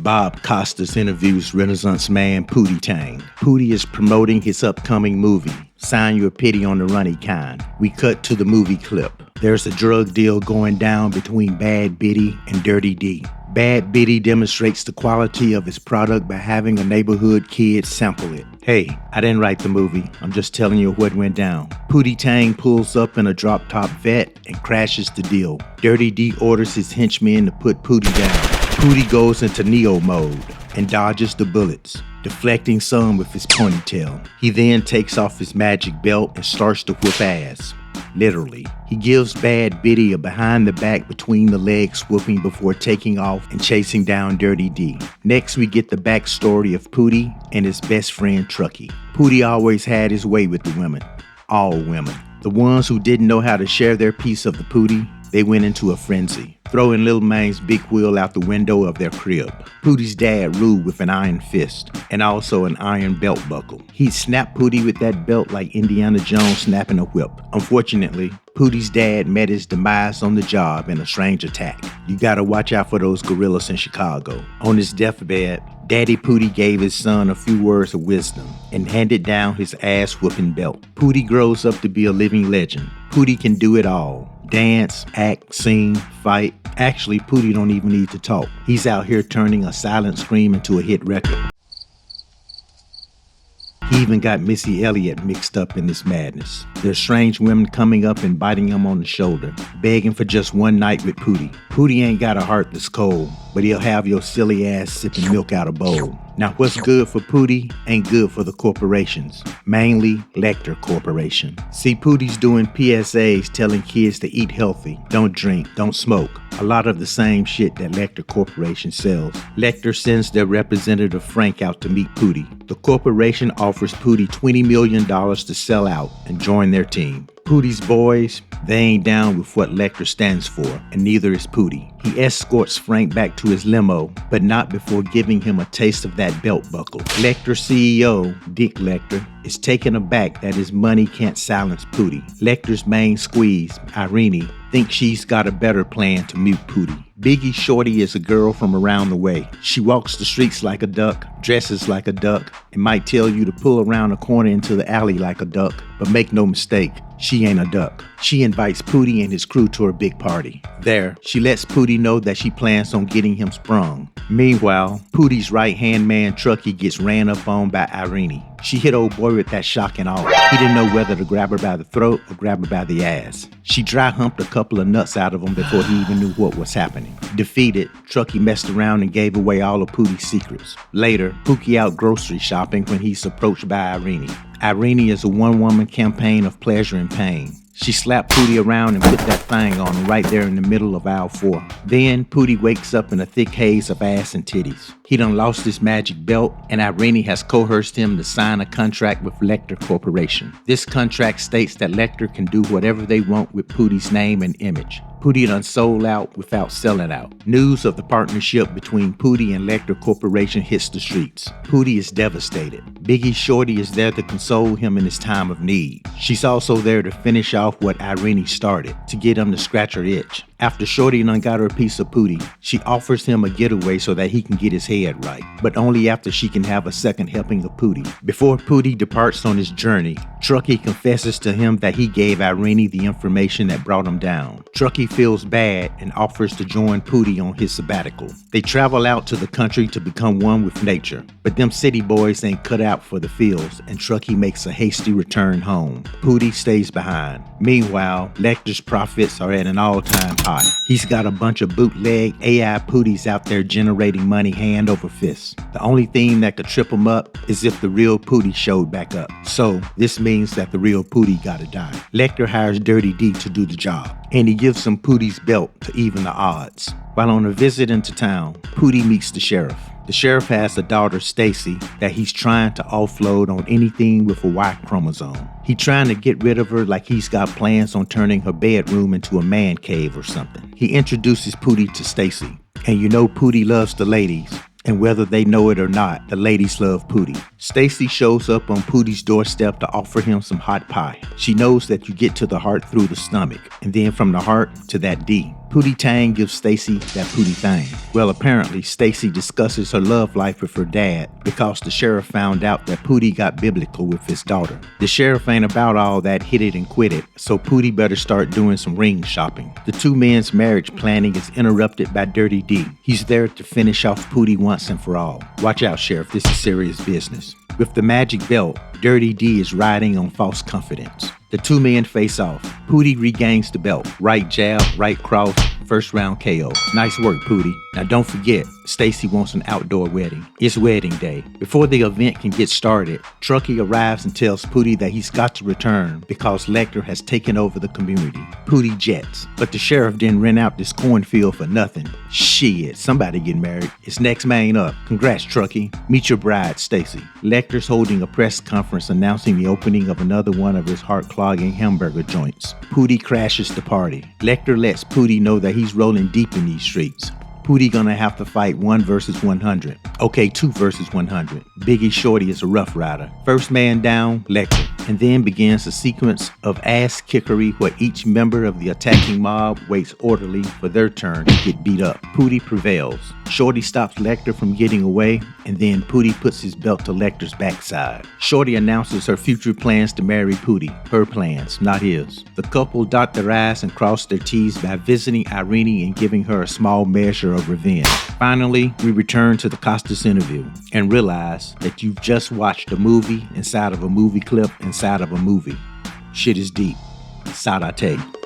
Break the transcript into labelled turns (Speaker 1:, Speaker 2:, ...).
Speaker 1: Bob Costas interviews Renaissance man Pootie Tang. Pootie is promoting his upcoming movie, Sign Your Pity on the Runny Kind. We cut to the movie clip. There's a drug deal going down between Bad Biddy and Dirty D. Bad Biddy demonstrates the quality of his product by having a neighborhood kid sample it. Hey, I didn't write the movie. I'm just telling you what went down. Pootie Tang pulls up in a drop-top vet and crashes the deal. Dirty D orders his henchmen to put Pootie down. Pootie goes into Neo mode and dodges the bullets, deflecting some with his ponytail. He then takes off his magic belt and starts to whoop ass. Literally. He gives Bad Biddy a behind the back between the legs whooping before taking off and chasing down Dirty D. Next we get the backstory of Pootie and his best friend Truckee. Pootie always had his way with the women. All women. The ones who didn't know how to share their piece of the Pootie, they went into a frenzy, throwing Lil Man's big wheel out the window of their crib. Pootie's dad ruled with an iron fist and also an iron belt buckle. He'd snap Pootie with that belt like Indiana Jones snapping a whip. Unfortunately, Pootie's dad met his demise on the job in a strange attack. You gotta watch out for those gorillas in Chicago. On his deathbed, Daddy Pootie gave his son a few words of wisdom and handed down his ass-whooping belt. Pootie grows up to be a living legend. Pootie can do it all. Dance, act, sing, fight. Actually, Pootie don't even need to talk. He's out here turning a silent scream into a hit record. He even got Missy Elliott mixed up in this madness. There's strange women coming up and biting him on the shoulder, begging for just one night with Pootie. Pootie ain't got a heart that's cold, but he'll have your silly ass sipping milk out of bowl. Now what's good for Pootie ain't good for the corporations, mainly Lecter Corporation. See, Pootie's doing PSAs telling kids to eat healthy, don't drink, don't smoke. A lot of the same shit that Lecter Corporation sells. Lecter sends their representative Frank out to meet Pootie. The corporation offers Pootie $20 million to sell out and join their team. Pootie's boys, they ain't down with what Lecter stands for, and neither is Pootie. He escorts Frank back to his limo, but not before giving him a taste of that belt buckle. Lecter CEO, Dick Lecter, is taken aback that his money can't silence Pootie. Lecter's main squeeze, Irene, thinks she's got a better plan to mute Pootie. Biggie Shorty is a girl from around the way. She walks the streets like a duck, dresses like a duck, and might tell you to pull around a corner into the alley like a duck, but make no mistake, she ain't a duck. She invites Pootie and his crew to her big party. There, she lets Pootie know that she plans on getting him sprung. Meanwhile, Pootie's right-hand man Truckee gets ran up on by Irene. She hit old boy with that shock and all. He didn't know whether to grab her by the throat or grab her by the ass. She dry humped a couple of nuts out of him before he even knew what was happening. Defeated, Truckee messed around and gave away all of Pootie's secrets. Later, Pookie out grocery shopping when he's approached by Irene. Irene is a one-woman campaign of pleasure and pain. She slapped Pootie around and put that thing on him right there in the middle of aisle 4. Then Pootie wakes up in a thick haze of ass and titties. He done lost his magic belt, and Irene has coerced him to sign a contract with Lecter Corporation. This contract states that Lecter can do whatever they want with Pootie's name and image. Pootie done sold out without selling out. News of the partnership between Pootie and Lecter Corporation hits the streets. Pootie is devastated. Biggie Shorty is there to console him in his time of need. She's also there to finish off what Irene started, to get him to scratch her itch. After Shorty done got her a piece of Pootie, she offers him a getaway so that he can get his head right, but only after she can have a second helping of Pootie. Before Pootie departs on his journey, Truckee confesses to him that he gave Irene the information that brought him down. Truckee feels bad and offers to join Pootie on his sabbatical. They travel out to the country to become one with nature, but them city boys ain't cut out for the fields, and Truckee makes a hasty return home. Pootie stays behind. Meanwhile, Lecter's profits are at an all-time high. He's got a bunch of bootleg AI Pooties out there generating money hand over fist. The only thing that could trip him up is if the real Pootie showed back up. So this means that the real Pootie gotta die. Lecter hires Dirty D to do the job, and he gives him Pootie's belt to even the odds. While on a visit into town, Pootie meets the sheriff. The sheriff has a daughter, Stacy, that he's trying to offload on anything with a Y chromosome. He's trying to get rid of her like he's got plans on turning her bedroom into a man cave or something. He introduces Pootie to Stacy, and you know Pootie loves the ladies. And whether they know it or not, the ladies love Pootie. Stacy shows up on Pootie's doorstep to offer him some hot pie. She knows that you get to the heart through the stomach, and then from the heart to that D. Pootie Tang gives Stacy that Pootie Thang. Well, apparently, Stacy discusses her love life with her dad because the sheriff found out that Pootie got biblical with his daughter. The sheriff ain't about all that hit it and quit it, so Pootie better start doing some ring shopping. The two men's marriage planning is interrupted by Dirty D. He's there to finish off Pootie once and for all. Watch out, Sheriff, this is serious business. With the magic belt, Dirty D is riding on false confidence. The two men face off. Pootie regains the belt. Right jab, right cross, first round KO. Nice work, Pootie. Now don't forget, Stacy wants an outdoor wedding. It's wedding day. Before the event can get started, Truckee arrives and tells Pootie that he's got to return because Lecter has taken over the community. Pootie jets, but the sheriff didn't rent out this cornfield for nothing. Shit, somebody get married. It's next man up. Congrats, Truckee. Meet your bride, Stacy. Lecter's holding a press conference announcing the opening of another one of his heart-clogging hamburger joints. Pootie crashes the party. Lecter lets Pootie know that he's rolling deep in these streets. Pootie gonna have to fight 1 versus 100. Okay, 2 versus 100. Biggie Shorty is a rough rider. First man down, Lecter. And then begins a sequence of ass kickery where each member of the attacking mob waits orderly for their turn to get beat up. Pootie prevails. Shorty stops Lecter from getting away, and then Pootie puts his belt to Lecter's backside. Shorty announces her future plans to marry Pootie. Her plans, not his. The couple dot their I's and cross their T's by visiting Irene and giving her a small measure of revenge. Finally, we return to the Costas interview and realize that you've just watched a movie inside of a movie clip inside of a movie. Shit is deep. Sadatay.